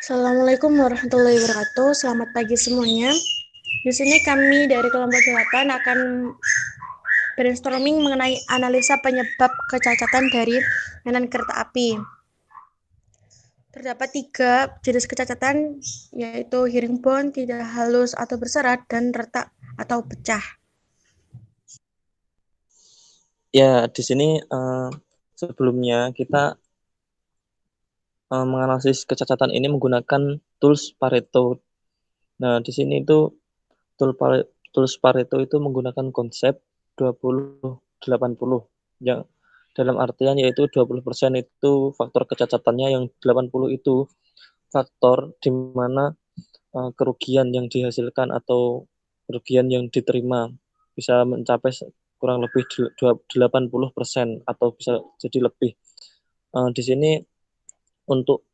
Assalamualaikum warahmatullahi wabarakatuh. Selamat pagi semuanya. Di sini kami dari kelompok 8 akan brainstorming mengenai analisa penyebab kecacatan dari mainan kereta api. Terdapat 3 jenis kecacatan, yaitu herringbone, tidak halus atau berserat, dan retak atau pecah. Ya, di sini sebelumnya kita menganalisis kecacatan ini menggunakan tools Pareto. Nah, di sini itu tools Pareto itu menggunakan konsep 20-80, yang dalam artian yaitu 20% itu faktor kecacatannya, yang 80 itu faktor di mana kerugian yang dihasilkan atau kerugian yang diterima bisa mencapai kurang lebih 80% atau bisa jadi lebih. Di sini untuk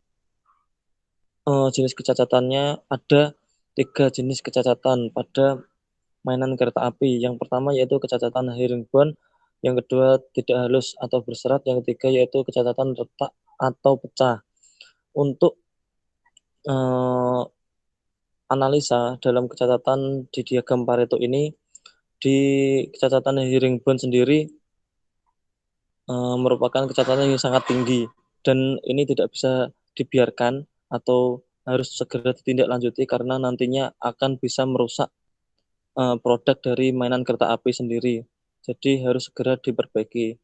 jenis kecacatannya ada 3 jenis kecacatan pada mainan kereta api. Yang pertama yaitu kecacatan herringbone, yang kedua tidak halus atau berserat, yang ketiga yaitu kecacatan retak atau pecah. Untuk analisa dalam kecacatan di diagram Pareto ini, di kecacatan herringbone sendiri merupakan kecacatan yang sangat tinggi, dan ini tidak bisa dibiarkan atau harus segera ditindaklanjuti karena nantinya akan bisa merusak produk dari mainan kereta api sendiri. Jadi harus segera diperbaiki.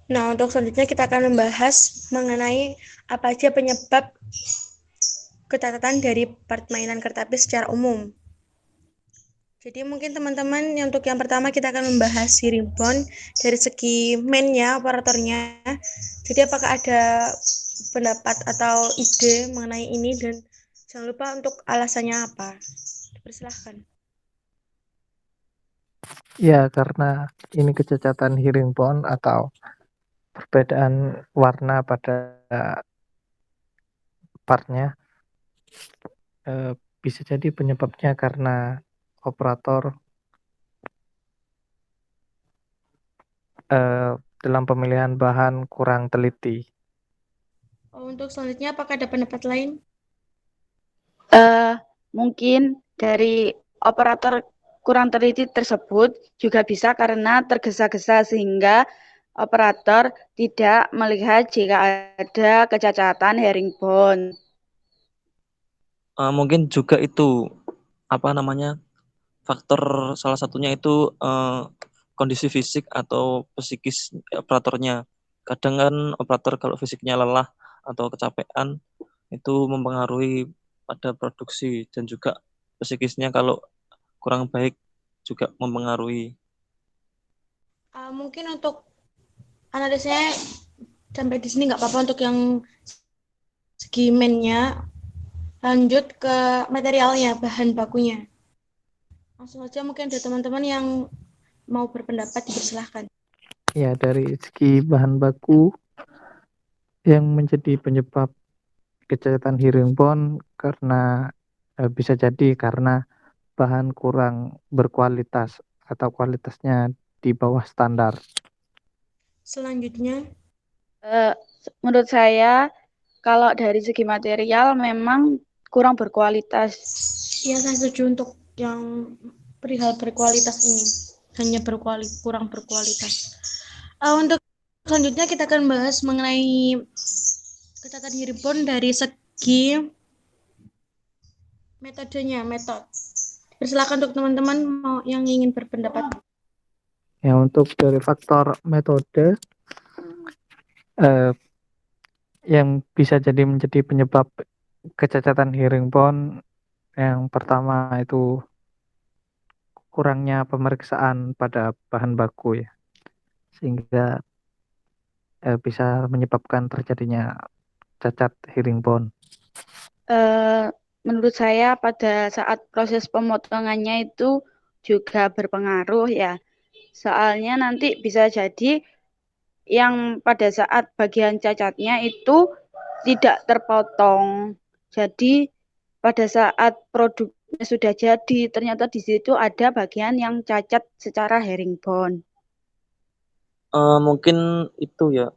Nah, untuk selanjutnya kita akan membahas mengenai apa aja penyebab kecacatan dari part mainan kereta api secara umum. Jadi mungkin teman-teman untuk yang pertama kita akan membahas herringbone dari segi main-nya, operatornya. Jadi apakah ada pendapat atau ide mengenai ini, dan jangan lupa untuk alasannya apa. Persilahkan. Ya, karena ini kecacatan herringbone atau perbedaan warna pada partnya, bisa jadi penyebabnya karena operator dalam pemilihan bahan kurang teliti. Untuk selanjutnya apakah ada pendapat lain? Mungkin dari operator kurang teliti tersebut juga bisa karena tergesa-gesa sehingga operator tidak melihat jika ada kecacatan herringbone. Mungkin juga itu faktor, salah satunya itu kondisi fisik atau psikis operatornya. Kadang kan operator kalau fisiknya lelah atau kecapean itu mempengaruhi pada produksi, dan juga psikisnya kalau kurang baik juga mempengaruhi. Mungkin untuk analisanya sampai di sini nggak apa-apa untuk yang segi main-nya. Lanjut ke materialnya, bahan bakunya. Langsung aja mungkin ada teman-teman yang mau berpendapat, dipersilahkan. Ya, dari segi bahan baku yang menjadi penyebab kecacatan herringbone karena bisa jadi karena bahan kurang berkualitas atau kualitasnya di bawah standar. Selanjutnya, Menurut saya kalau dari segi material memang kurang berkualitas. ya saya setuju untuk yang perihal berkualitas ini, hanya kurang berkualitas. Untuk selanjutnya kita akan bahas mengenai kecacatan herringbone dari segi metodenya, Persilakan untuk teman-teman mau yang ingin berpendapat. Ya, untuk dari faktor metode yang bisa jadi menjadi penyebab kecacatan herringbone, yang pertama itu kurangnya pemeriksaan pada bahan baku ya, sehingga bisa menyebabkan terjadinya cacat herringbone. Menurut saya pada saat proses pemotongannya itu juga berpengaruh ya. Soalnya nanti bisa jadi yang pada saat bagian cacatnya itu tidak terpotong. Jadi pada saat produknya sudah jadi, ternyata di situ ada bagian yang cacat secara herringbone. Mungkin itu ya,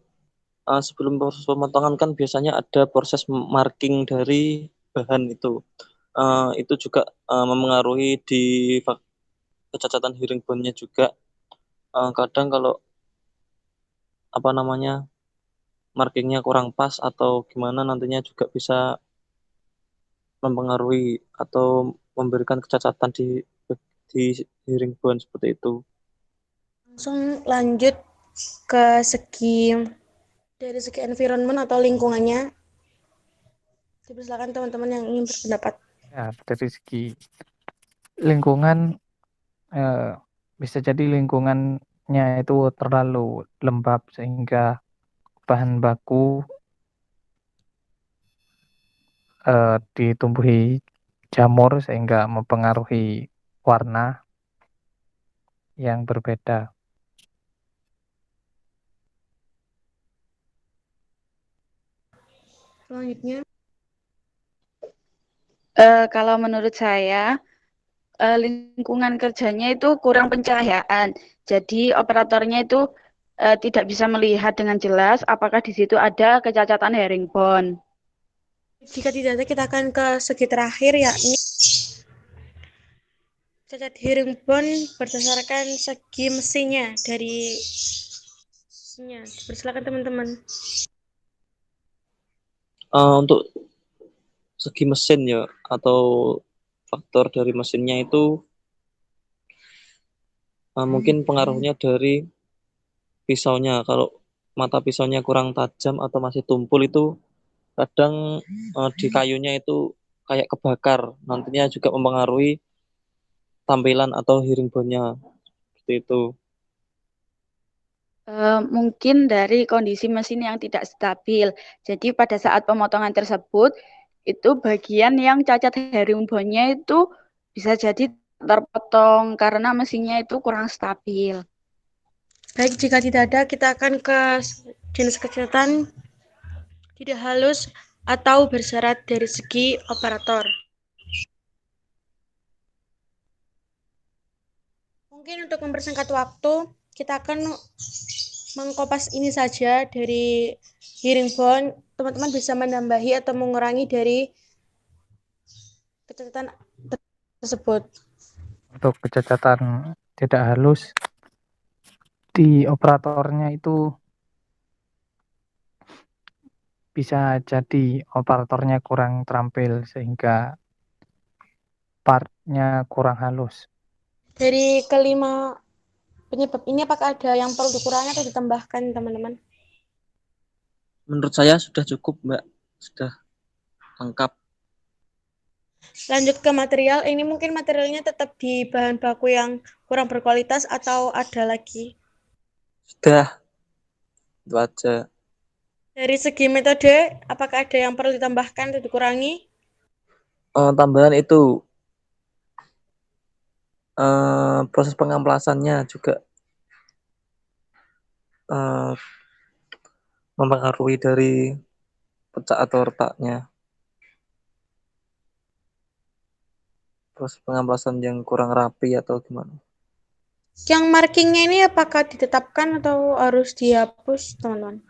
sebelum proses pemotongan kan biasanya ada proses marking dari bahan itu. Itu juga memengaruhi di kecacatan herringbone-nya juga. Kadang kalau apa namanya markingnya kurang pas atau gimana nantinya juga bisa mempengaruhi atau memberikan kecacatan di herringbone seperti itu. Langsung lanjut ke dari segi environment atau lingkungannya. Silakan teman-teman yang ingin berpendapat. Ya, dari segi lingkungan bisa jadi lingkungannya itu terlalu lembab sehingga bahan baku ditumbuhi jamur sehingga mempengaruhi warna yang berbeda. Selanjutnya, Kalau menurut saya, lingkungan kerjanya itu kurang pencahayaan. Jadi operatornya itu tidak bisa melihat dengan jelas apakah di situ ada kecacatan herringbone. jika tidak ada, kita akan ke segi terakhir, yakni cacat herringbone berdasarkan segi mesinnya dari mesinnya. Silakan teman-teman. Untuk segi mesin ya atau faktor dari mesinnya itu mungkin pengaruhnya dari pisaunya. Kalau mata pisaunya kurang tajam atau masih tumpul itu kadang di kayunya itu kayak kebakar. Nantinya juga mempengaruhi tampilan atau herringbone-nya seperti itu. Mungkin dari kondisi mesin yang tidak stabil. Jadi pada saat pemotongan tersebut, itu bagian yang cacat herringbone-nya itu bisa jadi terpotong karena mesinnya itu kurang stabil. Baik, jika tidak ada, kita akan ke jenis kecacatan tidak halus atau bersyarat dari segi operator. Mungkin untuk mempersingkat waktu, kita akan mengkopas ini saja dari herringbone. Teman-teman bisa menambahi atau mengurangi dari kecacatan tersebut. Untuk kecacatan tidak halus di operatornya itu bisa jadi operatornya kurang terampil sehingga partnya kurang halus. Dari kelima penyebab ini, apakah ada yang perlu dikurangi atau ditambahkan, teman-teman? Menurut saya sudah cukup, Mbak. Sudah lengkap. Lanjut ke material, ini mungkin materialnya tetap di bahan baku yang kurang berkualitas atau ada lagi? Sudah, itu aja. Dari segi metode, apakah ada yang perlu ditambahkan atau dikurangi? Tambahan itu proses pengamplasannya juga mempengaruhi dari pecah atau retaknya. Proses pengamplasan yang kurang rapi atau gimana? Yang markingnya ini apakah ditetapkan atau harus dihapus, teman-teman?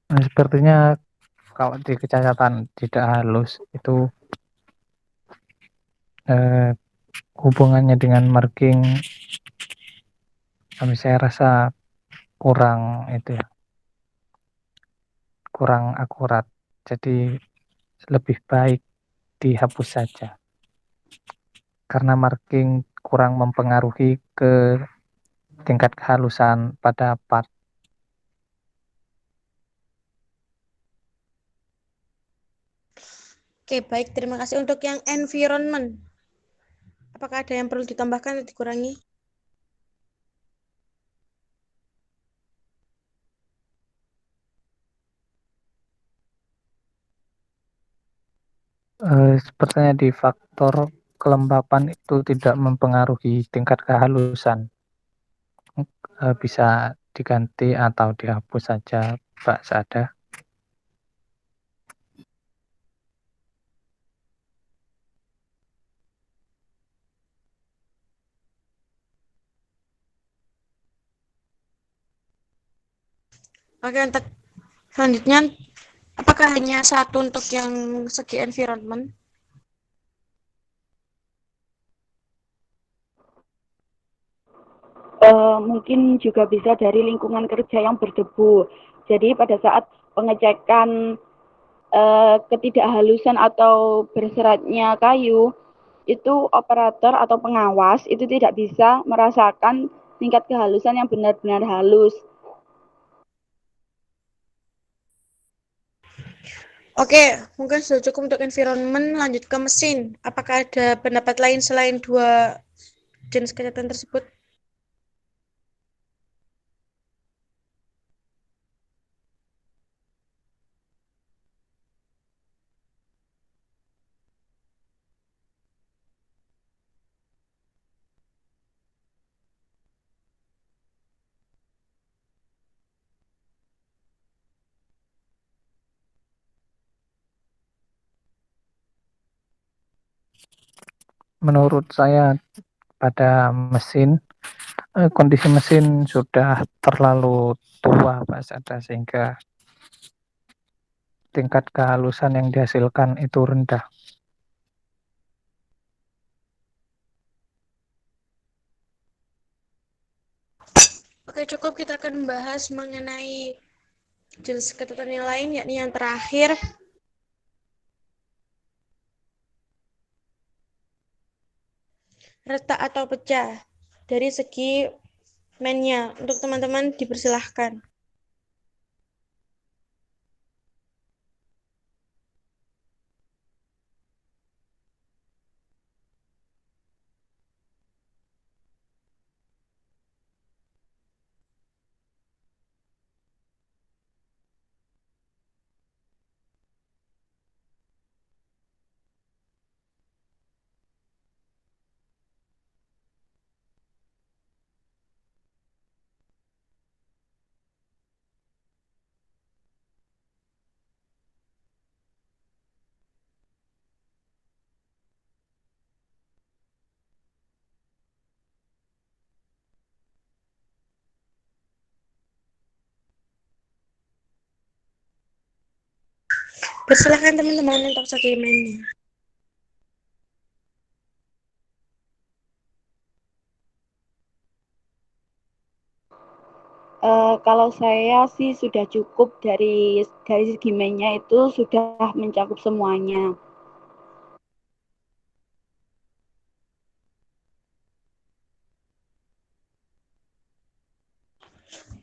Nah, sepertinya kalau di kecacatan tidak halus itu hubungannya dengan marking saya rasa kurang itu ya, kurang akurat. Jadi lebih baik dihapus saja karena marking kurang mempengaruhi ke tingkat kehalusan pada part. Oke, baik. Terima kasih. Untuk yang environment, apakah ada yang perlu ditambahkan atau dikurangi? Sepertinya di faktor kelembapan itu tidak mempengaruhi tingkat kehalusan. Bisa diganti atau dihapus saja, Pak Sada. Oke, untuk selanjutnya, apakah hanya satu untuk yang segi environment? Mungkin juga bisa dari lingkungan kerja yang berdebu. Jadi pada saat pengecekan ketidakhalusan atau berseratnya kayu, itu operator atau pengawas itu tidak bisa merasakan tingkat kehalusan yang benar-benar halus. Oke, mungkin sudah cukup untuk environment, lanjut ke mesin. Apakah ada pendapat lain selain dua jenis kejahatan tersebut? Menurut saya pada mesin, kondisi mesin sudah terlalu tua Pak Sada, sehingga tingkat kehalusan yang dihasilkan itu rendah. Oke, cukup kita akan membahas mengenai jenis kejahatan yang lain, yakni yang terakhir, retak atau pecah. Dari segi mainnya, untuk teman-teman dipersilahkan. Persilahkan teman-teman untuk segi mainnya. Kalau saya sih sudah cukup dari segi mainnya itu sudah mencakup semuanya.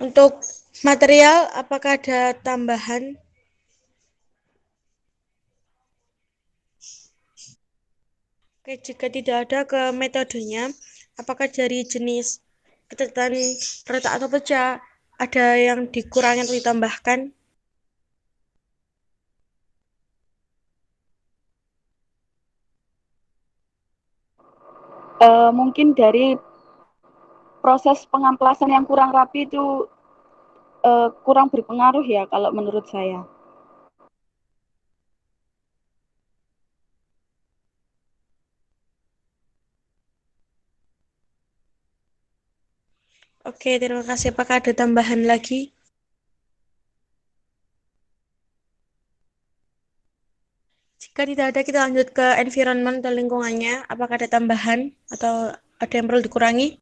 Untuk material, apakah ada tambahan? Oke, jika tidak ada ke metodenya, apakah dari jenis kejahatan retak atau pecah ada yang dikurangi atau ditambahkan? Mungkin dari proses pengamplasan yang kurang rapi itu kurang berpengaruh ya kalau menurut saya. Oke, terima kasih. Apakah ada tambahan lagi? Jika tidak ada, kita lanjut ke environment dan lingkungannya. Apakah ada tambahan atau ada yang perlu dikurangi?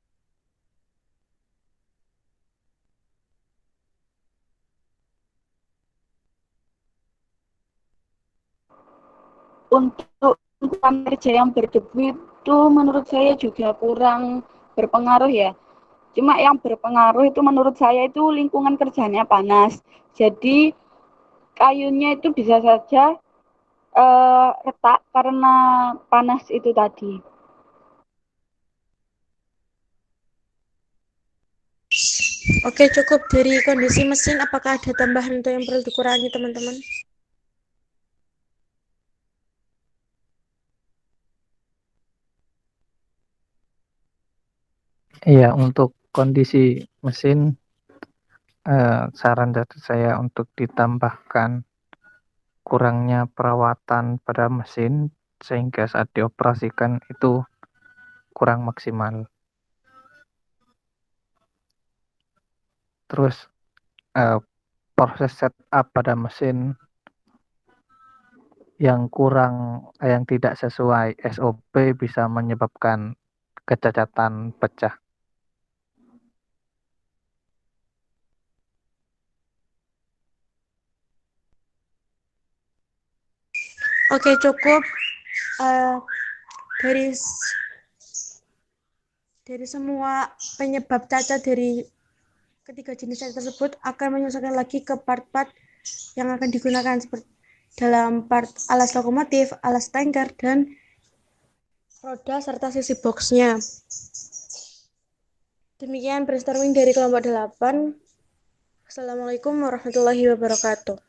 Untuk lingkungan kerja yang berdebu itu menurut saya juga kurang berpengaruh ya. Cuma yang berpengaruh itu menurut saya itu lingkungan kerjanya panas. Jadi kayunya itu bisa saja retak karena panas itu tadi. Oke, cukup dari kondisi mesin. Apakah ada tambahan atau yang perlu dikurangi, teman-teman? Iya, untuk kondisi mesin, saran dari saya untuk ditambahkan kurangnya perawatan pada mesin sehingga saat dioperasikan itu kurang maksimal. Terus proses setup pada mesin yang tidak sesuai SOP bisa menyebabkan kecacatan pecah. Oke, cukup. Dari semua penyebab cacat dari ketiga jenis tersebut akan menyesuaikan lagi ke part-part yang akan digunakan seperti dalam part alas lokomotif, alas tanker, dan roda serta sisi boxnya. Demikian brainstorming dari kelompok 8. Assalamualaikum warahmatullahi wabarakatuh.